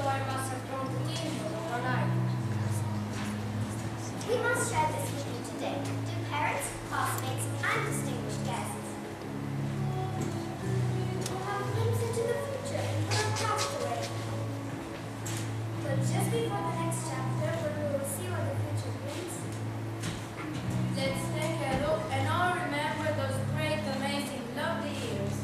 voi va să continue overnight. We must share this with you today, dear parents, classmates, and distinguished guests. We'll have a glimpse into the future and what our past away. But just before the next chapter, where we will see what the future brings, Let's take a look and all remember those great, amazing, lovely years.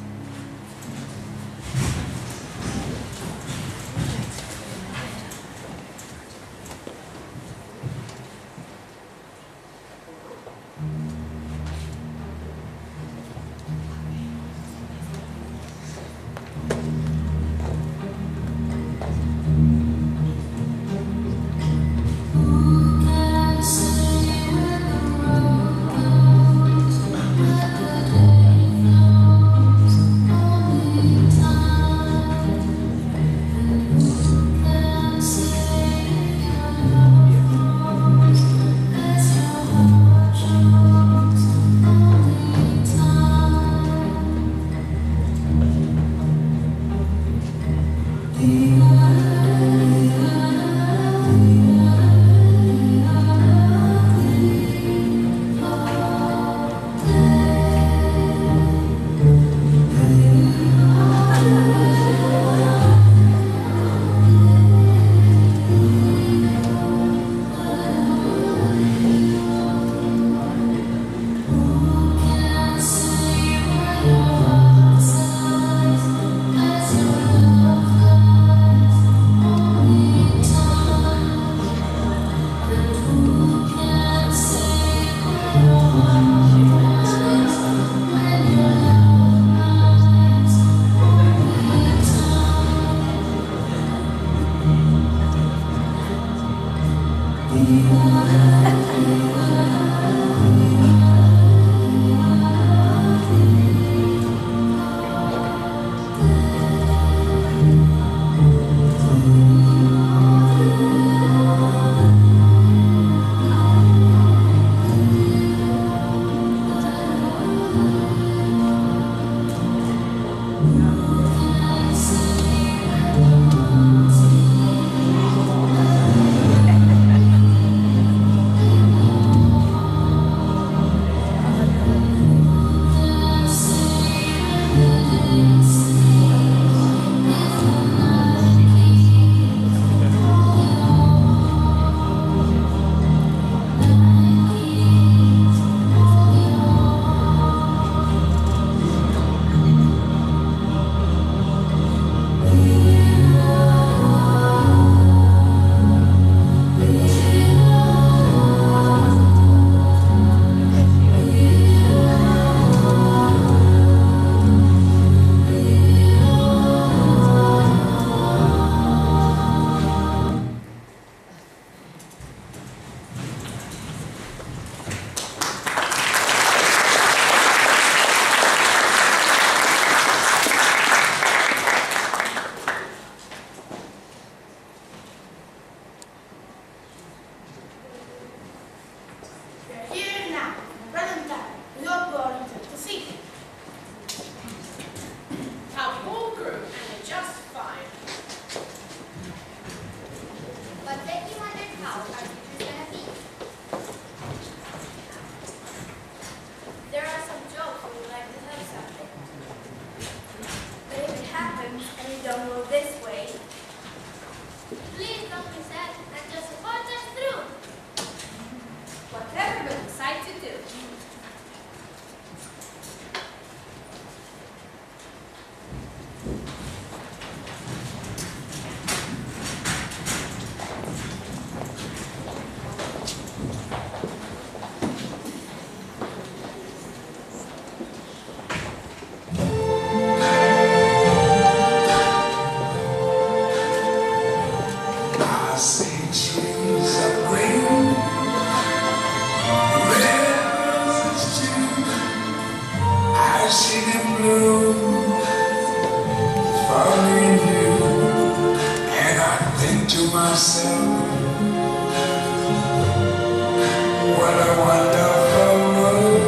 What a wonderful world.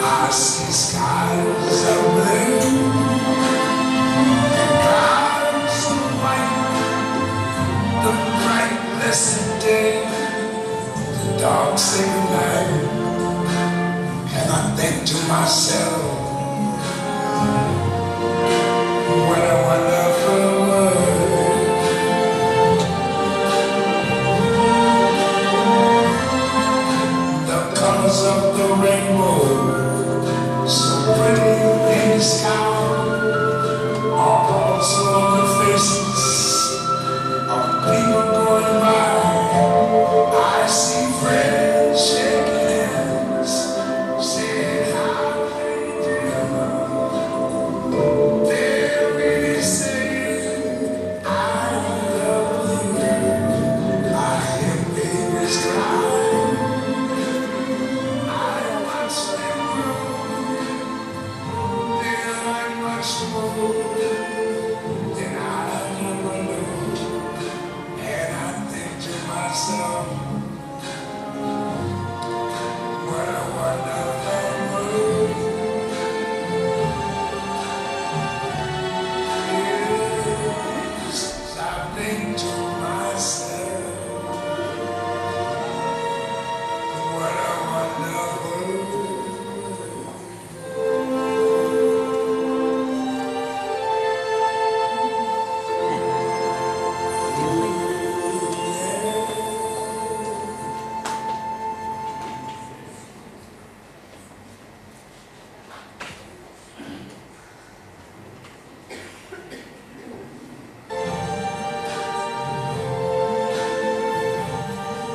I see skies of blue. dogs say goodnight, and I think to myself, what a wonderful world. The colors of the rainbow, so pretty in the sky, are also on the faces of people going by. I see friends shaking hands, saying how they do. They're really saying, I love you. I hear babies cry. I watch them grow. They're like much more than I ever knew. And I think to myself, what a wonderful world. Yes, I think to myself, what a wonderful world.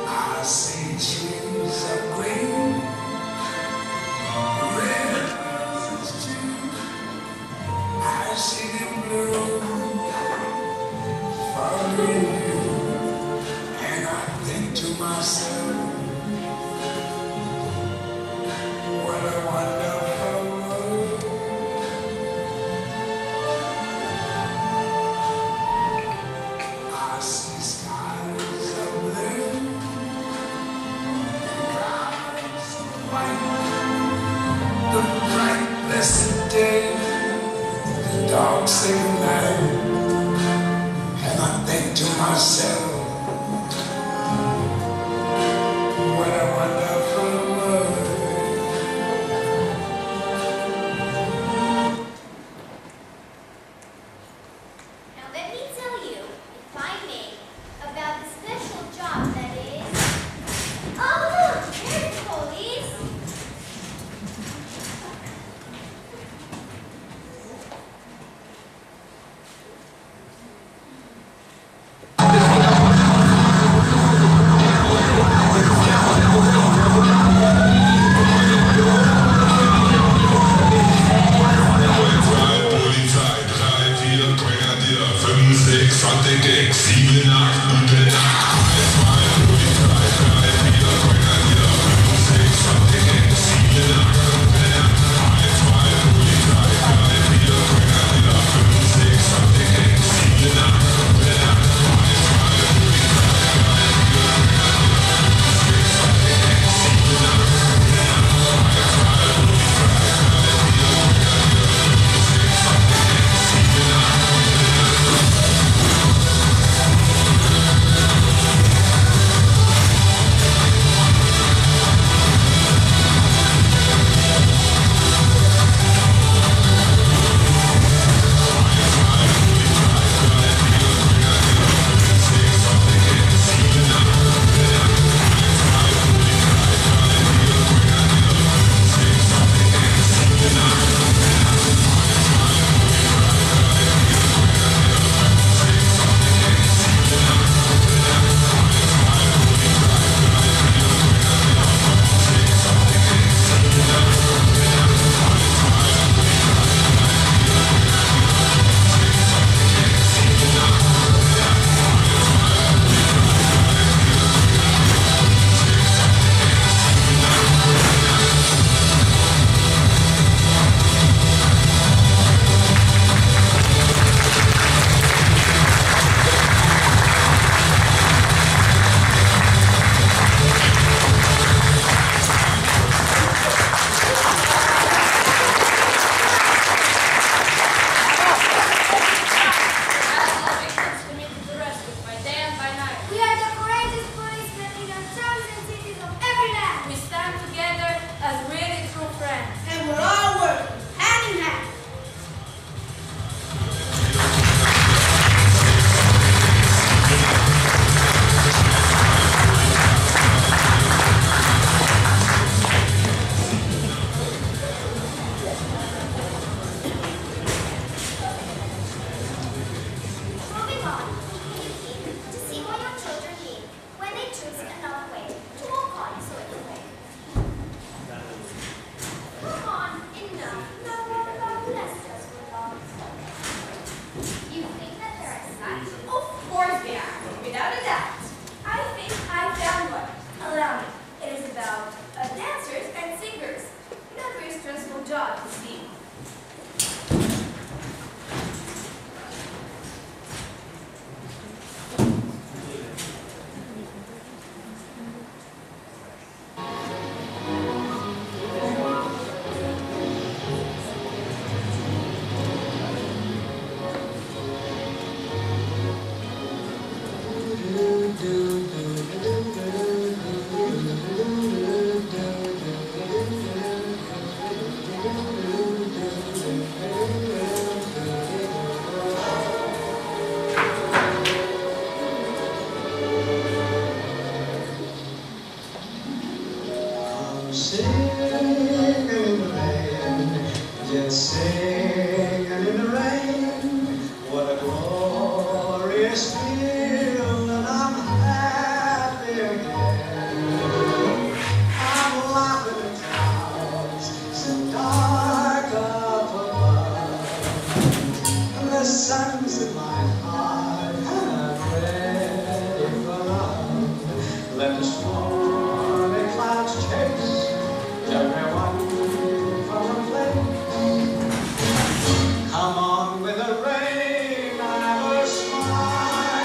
I see trees of green, red roses too. I see them bloom for you, and I think to myself, what a wonderful world. I see skies of blue, clouds of white, the bright blessed day, the dark sacred night, and I think to myself, what a wonderful world. Now let me tell you, if I may, about the special job that is... Oh look, there's the police! singing in the rain. What a glorious feeling, and I'm happy again. I'm laughing at clouds so dark up above, and the sun's in my heart, and I'm ready for love. Let the stormy clouds chase everyone from a place. Come on with the rain, I have a smile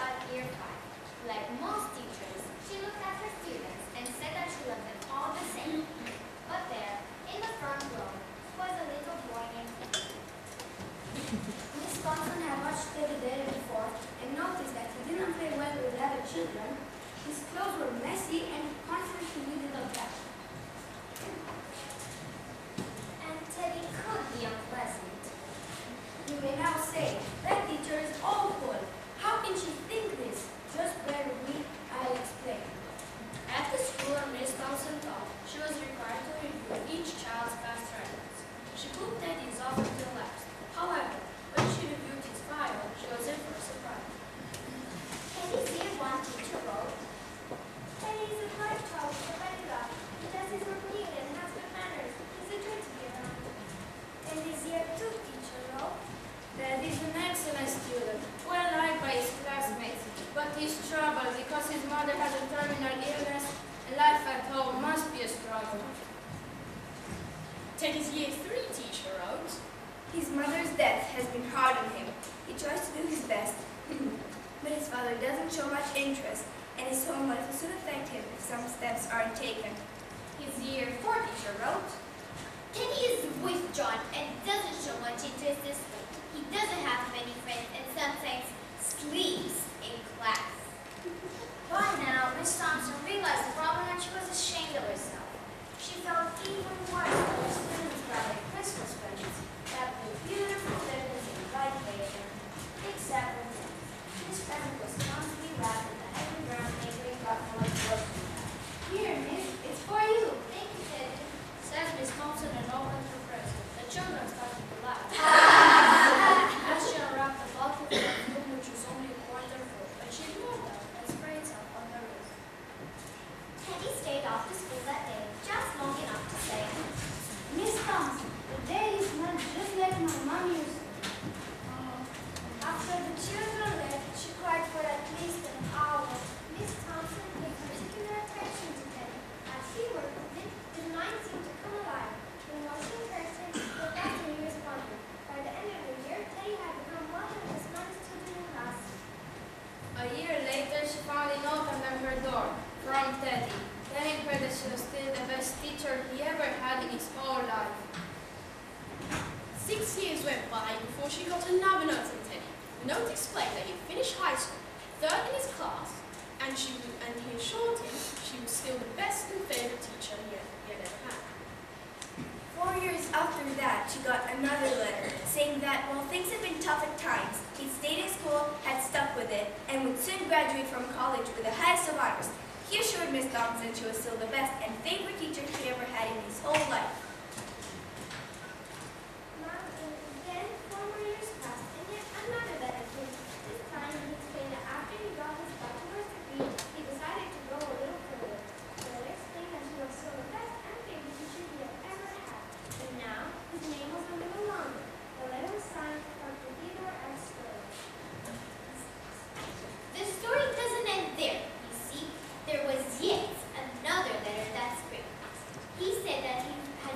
taught year 5. Like most teachers, she looked at her students and said that she loved them all the same. But there, in the front row, was a little boy named Teddy. Miss Thompson had watched Teddy there before and noticed that he didn't play well with other children. His clothes were messy and he constantly needed a bath. And Teddy could be unpleasant. You may now say, that teacher is awful. How can she think this? Just bear with me, I'll explain. At the school where Miss Thompson taught, she was required to review each child's past records. She put Teddy's off until last. However, when she reviewed his file, she was in for a surprise. Teddy's year 1 teacher wrote, Teddy is a bright child with a better dog. He does his work neatly and has good manners. He's a joy to be around. And his year 2 teacher wrote, Ted is an excellent student, well liked by his classmates, but he's troubled because his mother has a terminal illness and life at home must be a struggle. Teddy's year 3 teacher wrote, his mother's death has been hard on him. He tries to do his best, but his father doesn't show much interest, and his home life will soon affect him if some steps aren't taken. his year 4 teacher wrote, Teddy is withdrawn and doesn't show much interest in school. He doesn't have many friends and sometimes sleeps in class. By now, Miss Thompson realized the problem and she was ashamed of herself. She felt even worse when her students brought their Christmas presents that were beautiful ribbons and bright paper, except for one. This present was constantly wrapped in the heavy brown paper and got full of grocery bags. Here, miss, it's for you. Thank you, Teddy. Says Miss Thompson and opened her present. The children started to laugh. As she unwrapped the bottle of perfume, which was only a quarter full, but she ignored them and sprayed some on her wrist. Teddy stayed off to school that day, just long enough to say, Miss Thompson, the day is not just like my mom used to. after the children left, she cried for at least an hour. Miss Thompson paid particular attention to Teddy. As he worked with it, his mind seemed to come alive. When washing curtains, the best he responded. By the end of the year, Teddy had become one of the smartest students in class. A year later, she found a note under her door from Teddy, telling her that she was still the best teacher he ever had in his whole life. 6 years went by before she got another note from Teddy. The note explained that he finished high school, 3rd in his class, and he assured him she was still the best and favorite teacher he had ever had. 4 years after that, she got another letter saying that while things had been tough at times, he'd stayed in school, had stuck with it, and would soon graduate from college with the highest of honors. He assured Miss Thompson she was still the best and favorite teacher he ever had in his whole life. Mom, and then 4 more years passed, and yet another letter came. This time, he explained that after he got his bachelor's degree, he decided to go a little further. The letter explained that he was still the best and favorite teacher he had ever had. But now, his name was a little longer. The letter was signed Dr. Theodore S. Sterling. The story doesn't end there, you see. There was yet another letter that spring. He said that he had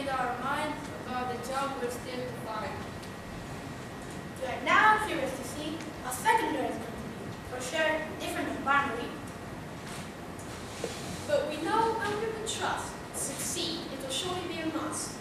made our mind about the job we're still to find. Right now, I'm curious to see how secondary is going to be. For sure, different than primary. But we know when we would trust, succeed, it will surely be a must.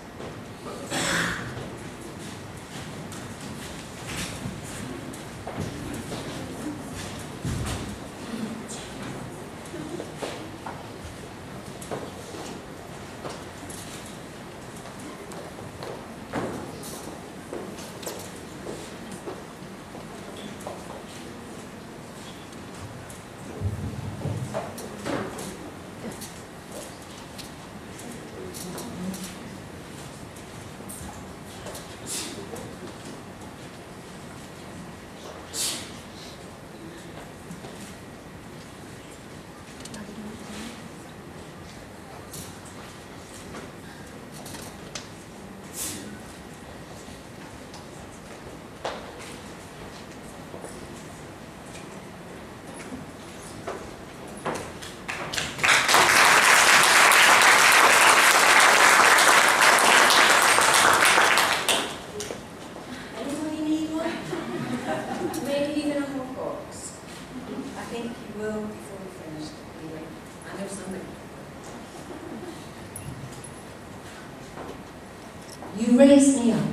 You raised me up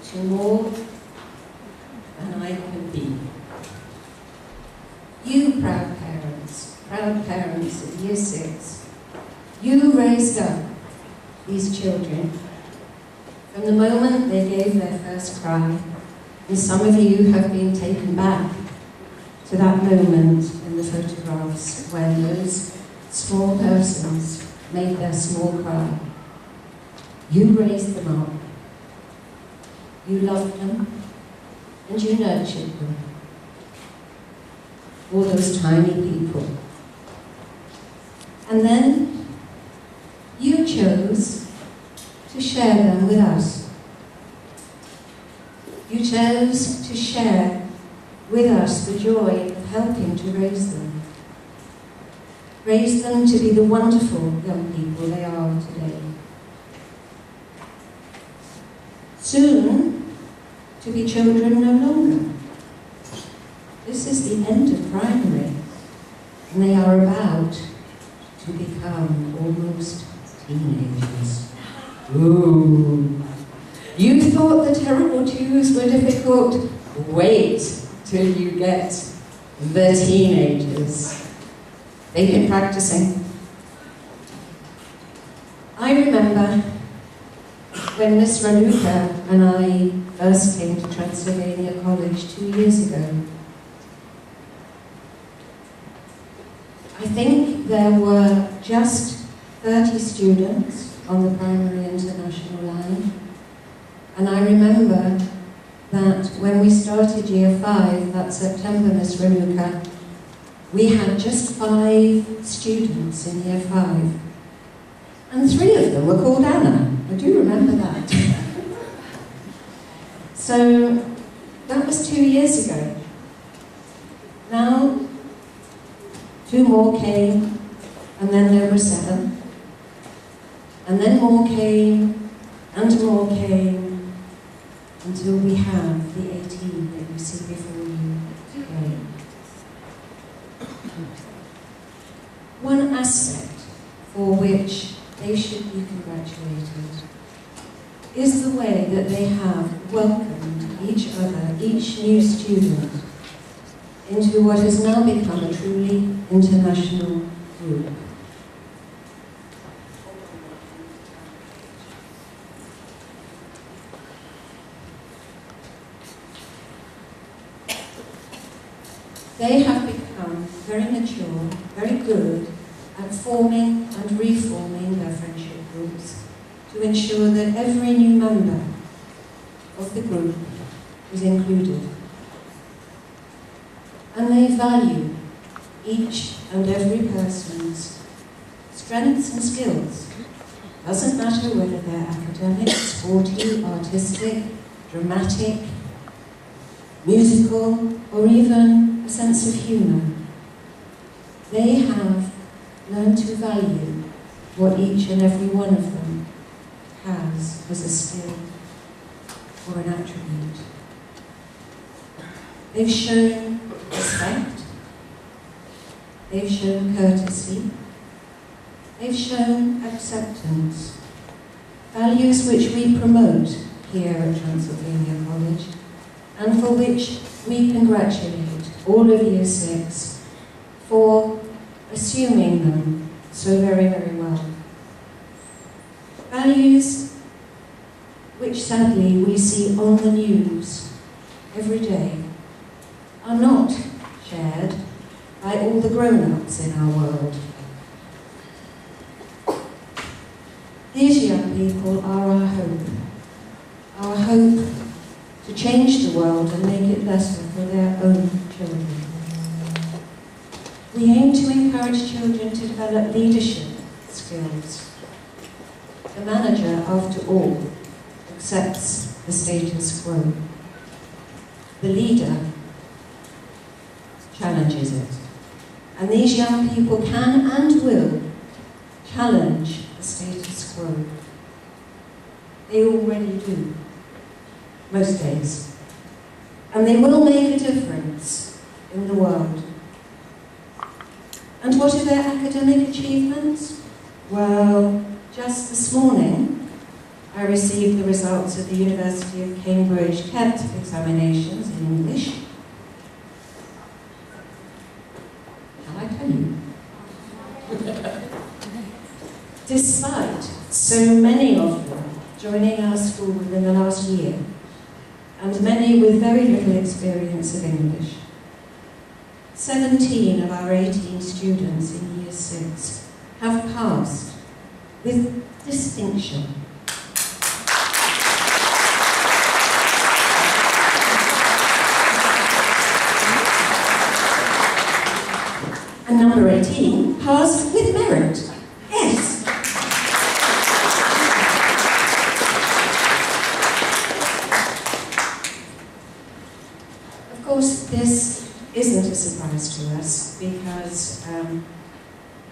to more than I could be. You, proud parents of Year 6, you raised up these children from the moment they gave their first cry, and some of you have been taken back to that moment in the photographs when those small persons made their small cry. You raised them up, you loved them, and you nurtured them. All those tiny people. And then you chose to share them with us. You chose to share with us the joy of helping to raise them. Raise them to be the wonderful young people they are today. Soon, to be children no longer. This is the end of primary, and they are about to become almost teenagers. Ooh! You thought the terrible twos were difficult? Wait till you get the teenagers. They've been practicing. I remember when Miss Raluca and I first came to Transylvania College 2 years ago. I think there were just 30 students on the primary international line, and I remember that when we started Year 5 that September, Miss Raluca, we had just 5 students in Year 5, and 3 of them were called Anna. I do remember that. So that was 2 years ago. Now, 2 more came, and then there were 7. And then more came, and more came, until we have the 18 that you see before you today. One aspect for which they should be congratulated is the way that they have welcomed each other, each new student, into what has now become a truly international group. They have become very mature, very good at forming and reforming their friendship groups to ensure that every new member of the group is included. And they value each and every person's strengths and skills. Doesn't matter whether they're academic, sporty, artistic, dramatic, musical, or even a sense of humour. They have learned to value what each and every one of them others as a skill or an attribute. They've shown respect, they've shown courtesy, they've shown acceptance, values which we promote here at Transylvania College, and for which we congratulate all of Year 6 for assuming them so very, very well. Values which sadly we see on the news every day are not shared by all the grown-ups in our world. These young people are our hope to change the world and make it better for their own children. We aim to encourage children to develop leadership skills. The manager, after all, accepts the status quo. The leader challenges it. And these young people can and will challenge the status quo. They already do, most days. And they will make a difference in the world. And what are their academic achievements? Well, just this morning, I received the results of the University of Cambridge CET examinations in English. Shall I tell you? Despite so many of them joining our school within the last year, and many with very little experience of English, 17 of our 18 students in Year 6 have passed with distinction. And number 18 passed with merit. Yes. Of course, this isn't a surprise to us because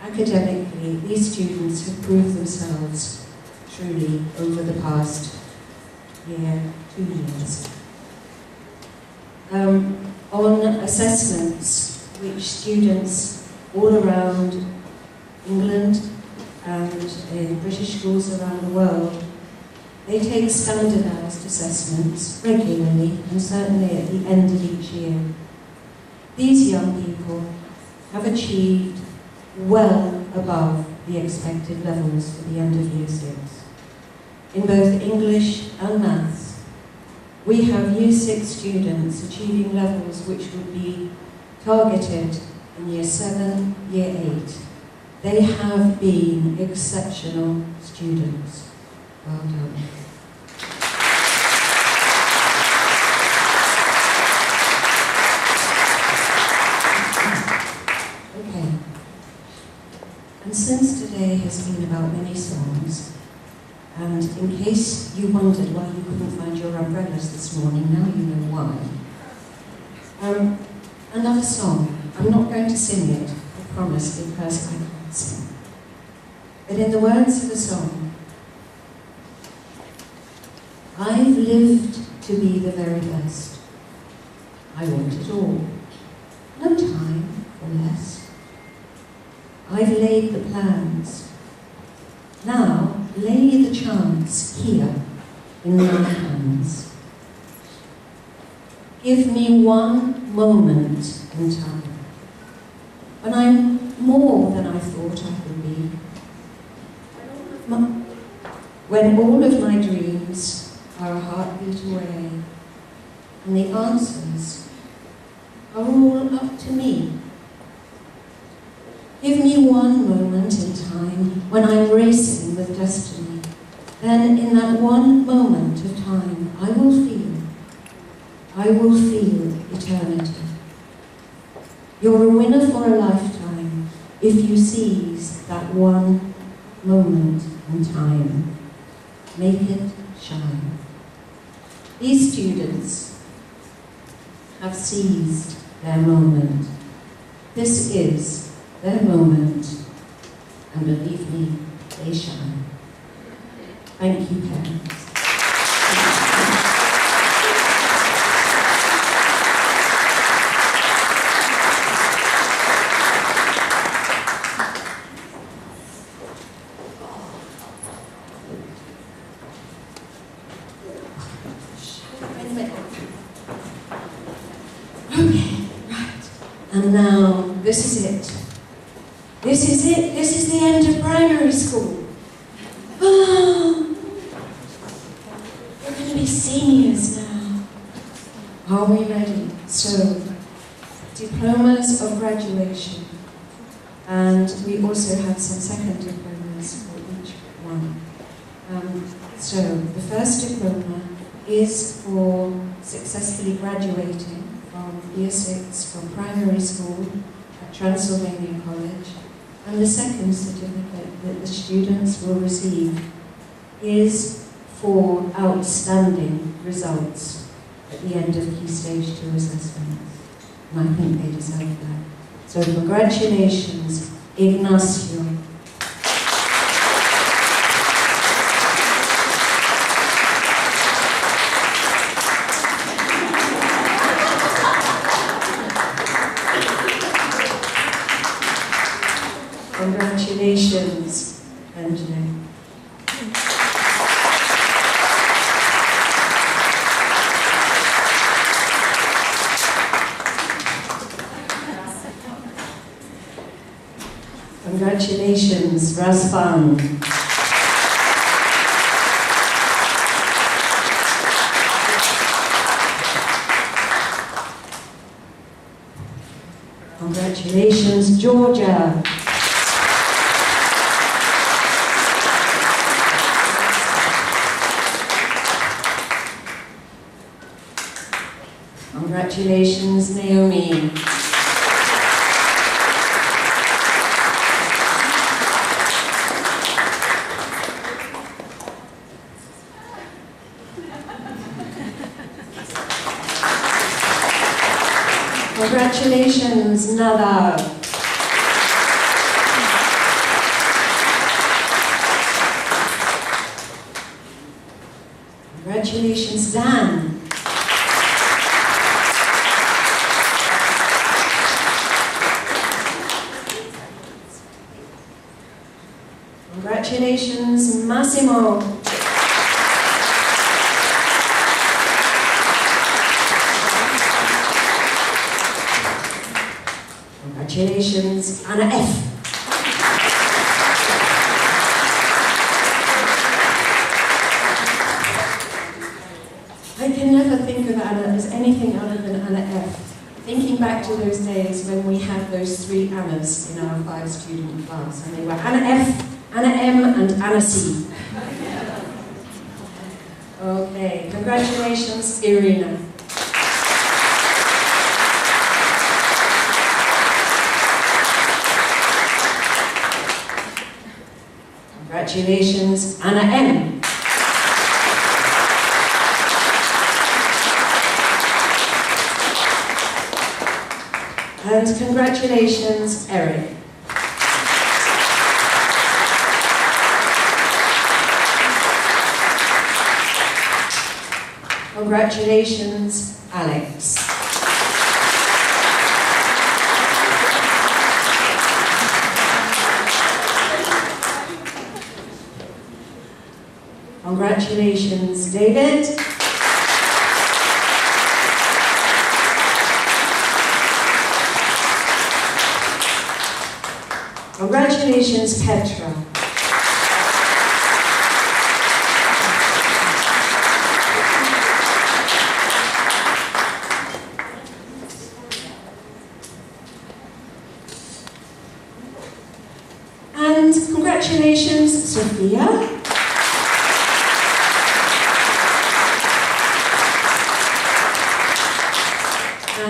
academically these students have proved themselves truly over the past year, 2 years. On assessments which students all around England and in British schools around the world, they take standardised assessments regularly and certainly at the end of each year. These young people have achieved well above the expected levels for the end of Year 6. In both English and Maths, we have Year 6 students achieving levels which would be targeted in Year 7, Year 8. They have been exceptional students. Well done. Okay. And since today has been about many songs, and in case you wondered why you couldn't find your umbrellas this morning, now you know why. Another song. I'm not going to sing it, I promise, because I can't sing. But in the words of the song, I've lived to be the very best. I want it all. No time for less. I've laid the plans. Now lay the chance here in my hands. Give me one moment in time when I'm more than I thought I could be. When all of my dreams are a heartbeat away and the answers are all up to me. Give me one moment in time when I'm racing with destiny. Then in that one moment of time, I will feel eternity. You're a winner for a lifetime if you seize that one moment in time. Make it shine. These students have seized their moment. This is their moment, and believe me, they shine. Thank you, parents. And now, this is it. This is it. This is the end of primary school. Oh, we're going to be seniors now. Are we ready? So, diplomas of graduation. And we also have some second diplomas for each one. So, the first diploma is for successfully graduating from Year 6 from primary school at Transylvania College. And the second certificate that the students will receive is for outstanding results at the end of Key Stage 2 assessments. And I think they deserve that. So congratulations, Ignacio. Congratulations, Angela. Congratulations, Razvan. Congratulations, Georgia. Congratulations, Naomi. Congratulations, Nada. Congratulations, Dan. Congratulations, Massimo. Congratulations, Anna F. I can never think of Anna as anything other than Anna F. Thinking back to those days when we had those 3 Annas in our 5-student class, and they were Anna F, Anna M, and Anna C. Okay, congratulations, Irina. Congratulations, Anna M. And congratulations, Eric. Congratulations, Alex. Congratulations, David. Congratulations, Petra. And congratulations, Sophia.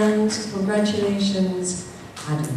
And congratulations, Adam.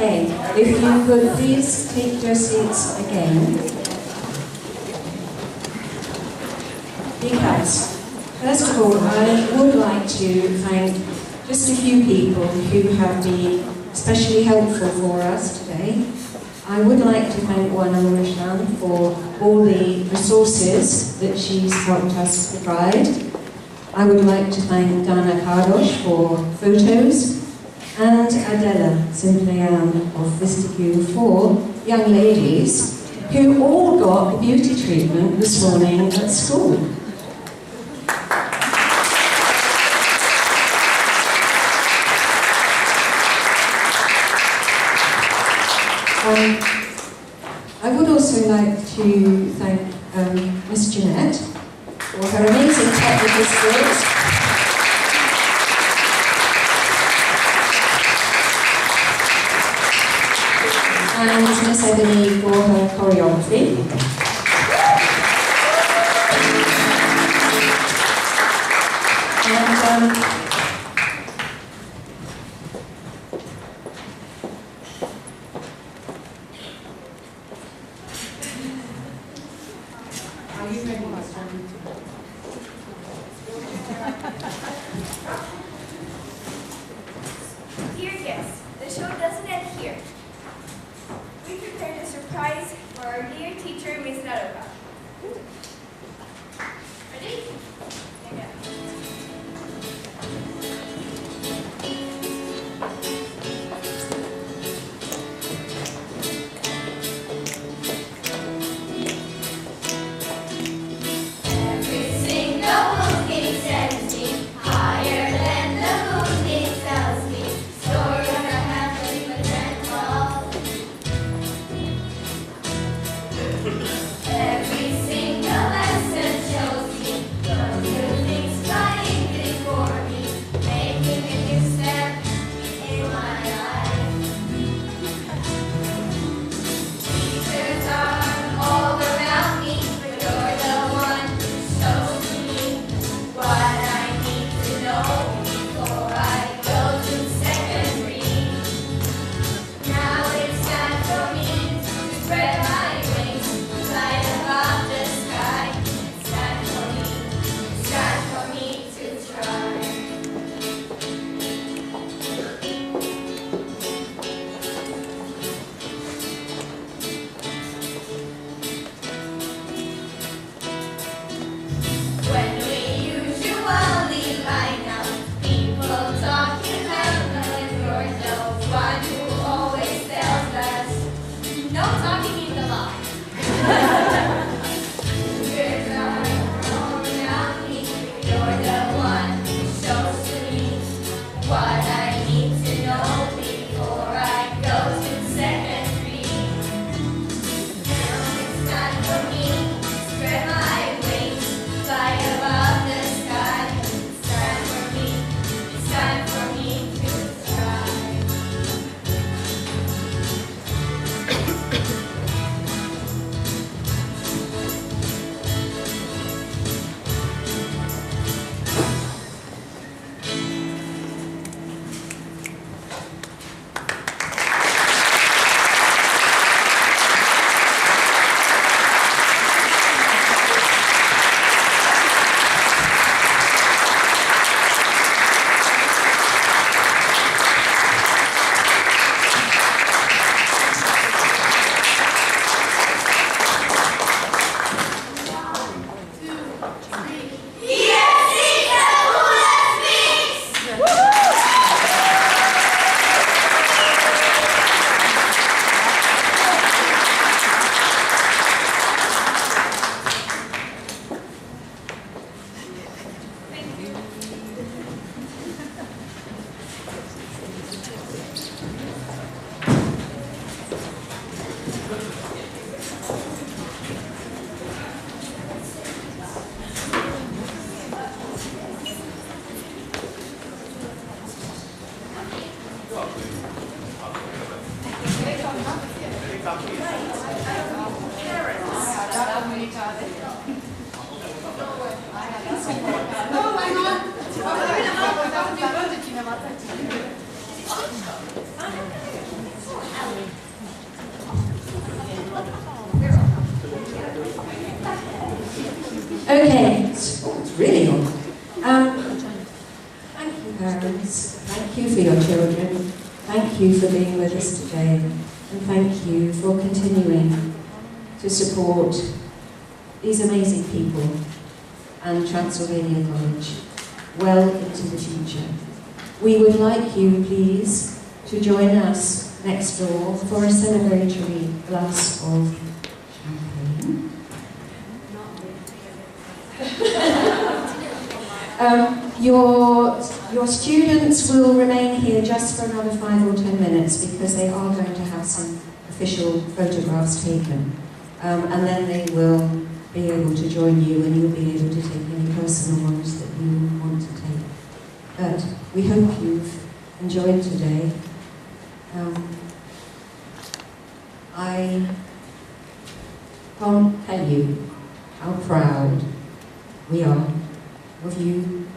Okay, if you could please take your seats again. Because, first of all, I would like to thank just a few people who have been especially helpful for us today. I would like to thank Ruxandra for all the resources that she's helped us provide. I would like to thank Dana Kardosh for photos, and Adela Simplian of Vistacule for young ladies who all got beauty treatment this morning at school. I would also like to thank Miss Jeanette for her amazing technical skills. And Miss Ebony for her choreography. And are you ready? Dear guests, the show doesn't end here. We prepared a surprise for our dear teacher, Miss Naroka. Ready? Yeah. Okay, it's really on. Thank you, parents. Thank you for your children. Thank you for being with us today. And thank you for continuing to support these amazing people and Transylvania College well into the future. We would like you, please, to join us next door for a celebratory glass of champagne. Your students will remain here just for another 5 or 10 minutes because they are going to have some official photographs taken. And then they will be able to join you and you'll be able to take any personal ones that you want to take. But we hope you've enjoyed today. I can't tell you how proud we are of you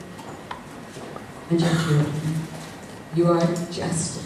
and your children. You are just